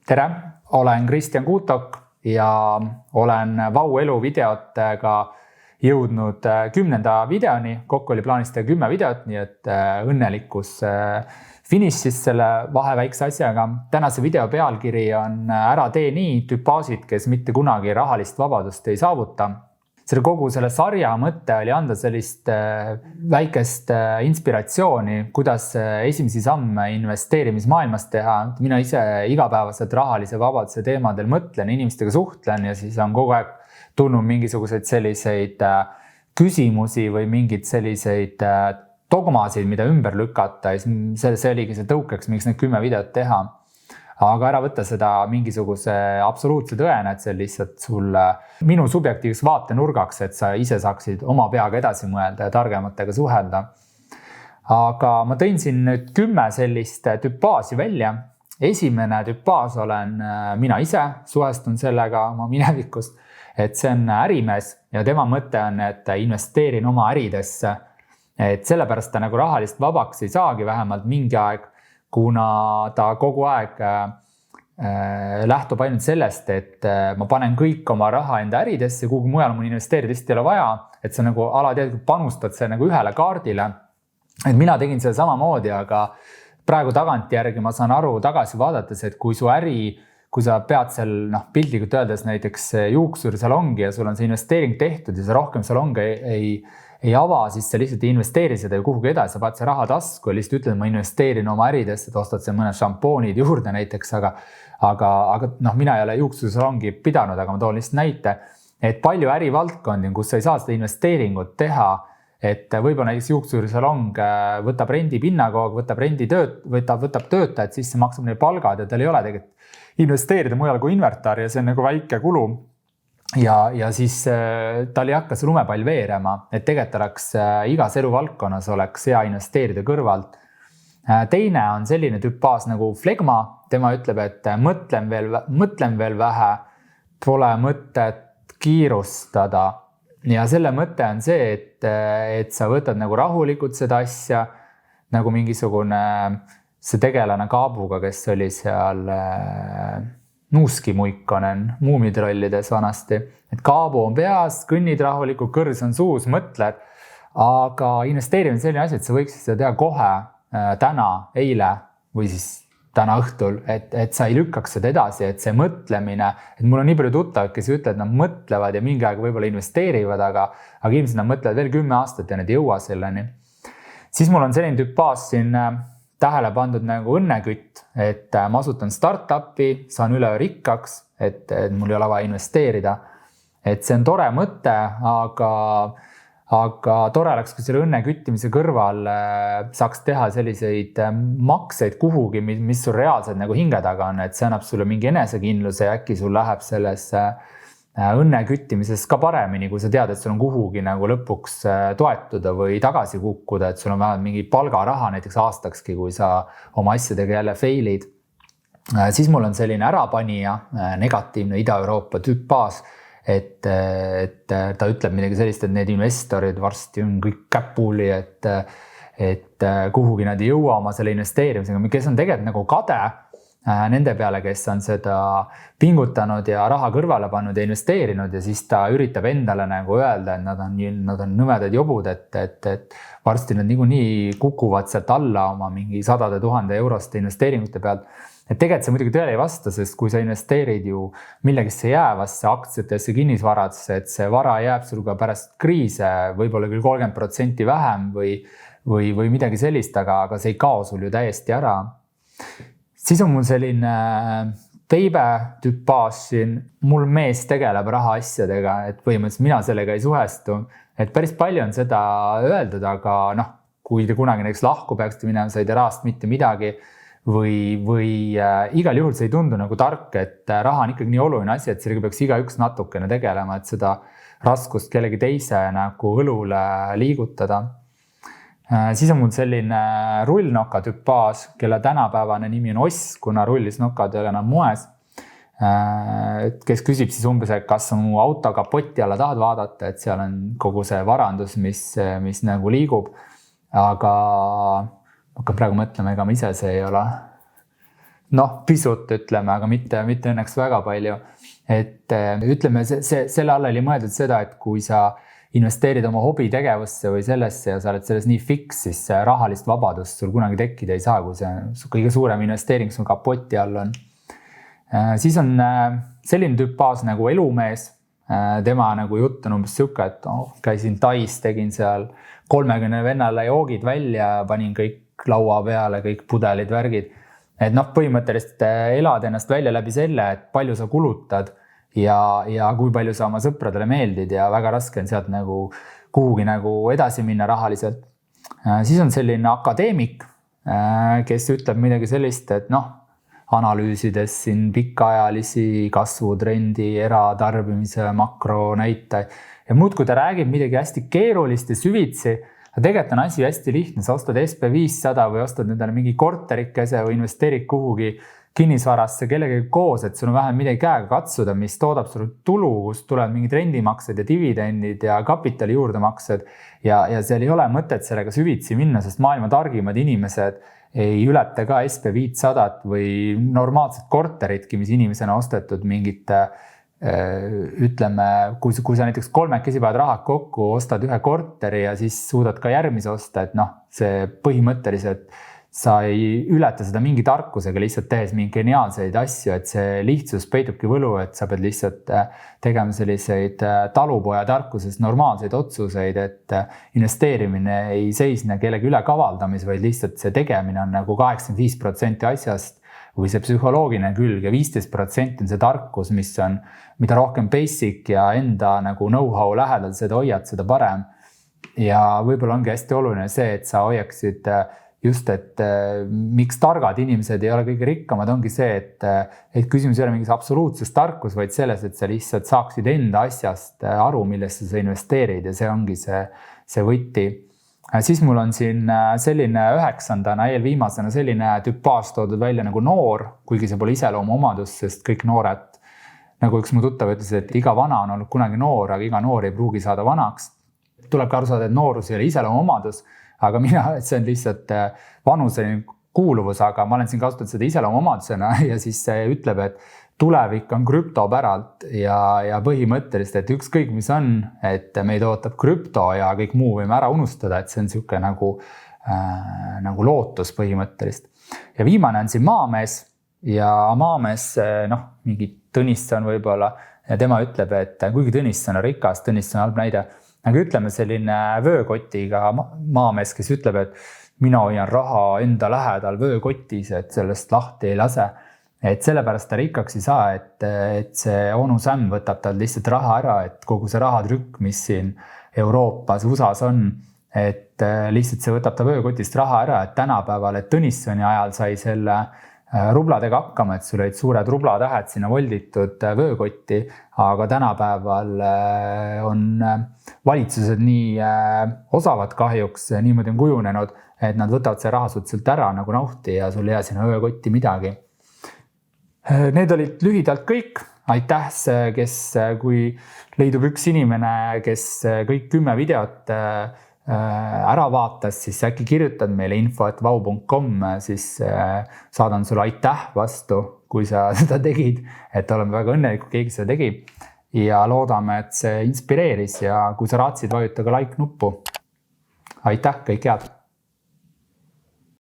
Tere, olen Kristjan Kuutok ja olen Vau elu videotega jõudnud 10. videoni. Kokku oli plaanis teha 10 videot, nii et õnnelikkus finišis selle vaheväikse asjaga. Tänase video pealkiri on Ära tee nii, tüpaasid, kes mitte kunagi rahalist vabadust ei saavuta. Kogu selle sarja mõte oli anda sellist väikest inspiratsiooni, kuidas esimesi samme investeerimismaailmas teha. Mina ise igapäevaselt rahalise vabaduse teemadel mõtlen, inimestega suhtlen ja siis on kogu aeg tulnud mingisuguseid selliseid küsimusi või mingid selliseid dogmasid, mida ümber lükata. See oligi see tõukeks, miks need 10 videot teha. Aga ära võtta seda mingisuguse absoluutse tõena, et see lihtsalt sulle minu subjektiivs vaatenurgaks, et sa ise saaksid oma peaga edasi mõelda ja targematega suhelda. Aga ma tõin siin nüüd 10 sellist tüpaasi välja. Esimene tüpaas olen mina ise, suhestun sellega oma minevikust, et see on ärimees ja tema mõte on, et investeerin oma äridesse. Et sellepärast ta nagu rahalist vabaks ei saagi vähemalt mingi aeg, kuna ta kogu aeg lähtub ainult sellest, et ma panen kõik oma raha enda äridesse, kuhugi mujal mul investeerida ei ole vaja, et sa nagu alateadlikult panustad see nagu ühele kaardile. Et mina tegin seda samamoodi, aga praegu tagantjärgi ma saan aru tagasi vaadates, et kui su äri, kui sa pead seal piltlikult öeldes näiteks juuksurisalongi ja sul on see investeering tehtud ja sa rohkem salongi ei ava, siis sa lihtsalt ei investeeri seda ju kuhugi edasi, sa paned see raha tasku ja lihtsalt ütled, et ma investeerin oma äridesse, et ostad see mõned šampoonid juurde näiteks, aga mina ei ole juuksurisalongi pidanud, aga ma toon lihtsalt näite, et palju ärivaldkondi, kus sa ei saa seda investeeringut teha, et võib-olla näiteks juuksurisalong võtab rendipinna kogu, võtab töötajad, siis see maksab neil palgad ja tal ei ole tegelikult investeerida mujal kui inventar ja see on nagu väike kulu. Ja siis tal ei hakka see lumepall veerema, et tegelikult oleks igas eluvaldkonnas oleks hea investeerida kõrvalt. Teine on selline tüpaas nagu flegma. Tema ütleb, et mõtlen veel vähe, pole mõtet kiirustada. Ja selle mõte on see, et sa võtad nagu rahulikult seda asja, nagu mingisugune see tegelane Kaabuga, kes oli seal Nuuski Muikkonen muumitrollides vanasti. Et Kaabu on peas, kõnnid rahulikult, kõrs on suus, mõtled, aga investeerimine selline asi, et sa võiksid seda teha kohe, täna, eile või siis täna õhtul, et sa ei lükkaks seda edasi, et see mõtlemine, et mul on nii palju tuttavad, kes ütlevad, et nad mõtlevad ja mingi aeg võib-olla investeerivad, aga ilmselt nad mõtlevad veel 10 aastat ja nad ei jõua selleni. Siis mul on selline tüpaas siin tähele pandud nagu õnnekütt, et ma asutan startupi, saan üle rikkaks, et mul ei ole vaja investeerida. Et see on tore mõte, aga tore oleks, kui selle õnneküttimise kõrval saaks teha selliseid makseid kuhugi, mis sul reaalselt nagu hinge taga on, et see annab sulle mingi enesekindluse ja äkki sul läheb selles õnneküttimises ka paremini, kui sa tead, et sul on kuhugi nagu lõpuks toetuda või tagasi kukkuda, et sul on vähemalt mingi palgaraha näiteks aastakski, kui sa oma asjadega jälle failid. Siis mul on selline ärapanija, negatiivne Ida-Euroopa tüpaas, et ta ütleb midagi sellist, et need investorid varsti on kõik käpuli, et kuhugi nad ei jõua oma selle investeerimisega, kes on tegelikult nagu kade nende peale, kes on seda pingutanud ja raha kõrvale pannud ja investeerinud ja siis ta üritab endale nagu öelda, et nad on nõmedad jobud, et varsti nad niikuinii kukuvad sealt alla oma mingi 100 000 euroste investeeringute pealt. Et tegelikult see muidugi tõele ei vasta, sest kui sa investeerid ju millegisse jäävasse aktsiatesse, kinnisvaradesse, et see vara jääb sul ka pärast kriise, võib-olla küll 30% vähem või midagi sellist, aga see ei kao sul ju täiesti ära. Siis on mul selline peibe tüpaas siin, mul mees tegeleb raha asjadega, et põhimõtteliselt mina sellega ei suhestu. Et päris palju on seda öeldud, aga kui te kunagi näiteks lahku peaksite minema, sa ei tea rahast mitte midagi või igal juhul see ei tundu nagu tark, et raha on ikkagi nii oluline asi, et sellega peaks igaüks natukene tegelema, et seda raskust kellegi teise nagu õlule liigutada. Siis on mul selline rullnoka tüpaas, kelle tänapäevane nimi on Oss, kuna rullisnokad ei ole enam moes, kes küsib siis umbes, et kas on mu auto kapoti alla tahad vaadata, et seal on kogu see varandus, mis nagu liigub. Aga hakkan praegu mõtlema, ega ma ise see ei ole. noh, pisut ütleme, aga mitte õnneks väga palju. Et ütleme, selle all oli mõeldud seda, et kui sa investeerid oma hobitegevusse või sellesse ja sa oled selles nii fiks, siis rahalist vabadust sul kunagi tekkida ei saa, kui see kõige suurem investeering sul kapoti all on. Siis on selline tüüpaas nagu elumees. Tema nagu jutt on umbes siuke, et käisin Tais, tegin seal 30 vennale joogid välja, panin kõik laua peale, kõik pudelid, värgid. Et noh, põhimõtteliselt elad ennast välja läbi selle, et palju sa kulutad ja kui palju sa oma sõpradele meeldid ja väga raske on sealt nagu kuhugi nagu edasi minna rahaliselt. Siis on selline akadeemik, kes ütleb midagi sellist, et noh, analüüsides siin pikaajalisi kasvutrendi, eratarbimise makronäitajaid ja muudkui ta räägib midagi hästi keerulist ja süvitsi. Tegelikult on asi hästi lihtne, sa ostad SP500 või ostad nendele mingi korterikese või investeerid kuhugi kinnisvarasse kellegagi koos, et sul on vähem midagi käega katsuda, mis toodab sulle tulu, kust tulevad mingid rendimaksed ja dividendid ja kapitali juurdemaksed ja seal ei ole mõtet sellega süvitsi minna, sest maailma targimad inimesed ei ületa ka SP500 või normaalset korteritki, mis inimesena ostetud mingite ütleme, kui sa näiteks 3 paned rahad kokku, ostad ühe korteri ja siis suudad ka järgmise osta, et noh, see põhimõtteliselt sa ei ületa seda mingi tarkusega lihtsalt tehes mingi geniaalseid asju, et see lihtsus peitubki võlu, et sa pead lihtsalt tegema selliseid talupoja tarkuses normaalseid otsuseid, et investeerimine ei seisne kellegi ülekavaldamis, vaid lihtsalt see tegemine on nagu 85% asjast või see psühholoogiline külg ja 15% on see tarkus, mida rohkem basic ja enda nagu know-how lähedal seda hoiad, seda parem. Ja võib-olla ongi hästi oluline see, et sa hoiaksid just, et miks targad inimesed ei ole kõige rikkamad, ongi see, et küsimus ei ole mingis absoluutses tarkus, vaid selles, et sa lihtsalt saaksid enda asjast aru, millesse sa investeerid ja see ongi see võti. Siis mul on siin selline 9. eelviimasena selline tüpaaž toodud välja nagu noor, kuigi see pole iseloomu omadus, sest kõik noored, nagu üks mu tuttav ütles, et iga vana on olnud kunagi noor, aga iga noor ei pruugi saada vanaks. Tuleb ka aru saada, et noorus ei ole iseloomu omadus, aga see on lihtsalt vanuseline kuuluvus, aga ma olen siin kasutanud seda iseloomu omadusena ja siis see ütleb, et tulevik on krüptopäralt ja põhimõtteliselt, et ükskõik mis on, et meid ootab krüpto ja kõik muu võime ära unustada, et see on siuke nagu lootus põhimõttelist. Ja viimane on siin maamees ja maamees, mingi Tõnisson võib-olla ja tema ütleb, et kuigi Tõnisson on rikas, Tõnisson on halb näide, aga ütleme selline vöökotiga maamees, kes ütleb, et mina hoian raha enda lähedal vöökotis, et sellest lahti ei lase. Et sellepärast ta rikkaks ei saa, et see onu Sam võtab tal lihtsalt raha ära, et kogu see rahatrükk, mis siin Euroopas, USAs on, et lihtsalt see võtab ta vöökotist raha ära, et tänapäeval, et Tõnissoni ajal sai selle rubladega hakkama, et sul olid suured rublatähed sinna volditud vöökotti, aga tänapäeval on valitsused nii osavad kahjuks, niimoodi on kujunenud, et nad võtavad see raha suhteliselt ära nagu nauhti ja sul ei jää sinna vöökotti midagi. Need olid lühidalt kõik. Aitäh, kui leidub üks inimene, kes kõik 10 videot ära vaatas, siis äkki kirjutad meile info@vau.com, siis saadan sulle aitäh vastu, kui sa seda tegid, et oleme väga õnnelikud, keegi seda tegi ja loodame, et see inspireeris ja kui sa raatsid, vajuta ka like nuppu. Aitäh, kõik head!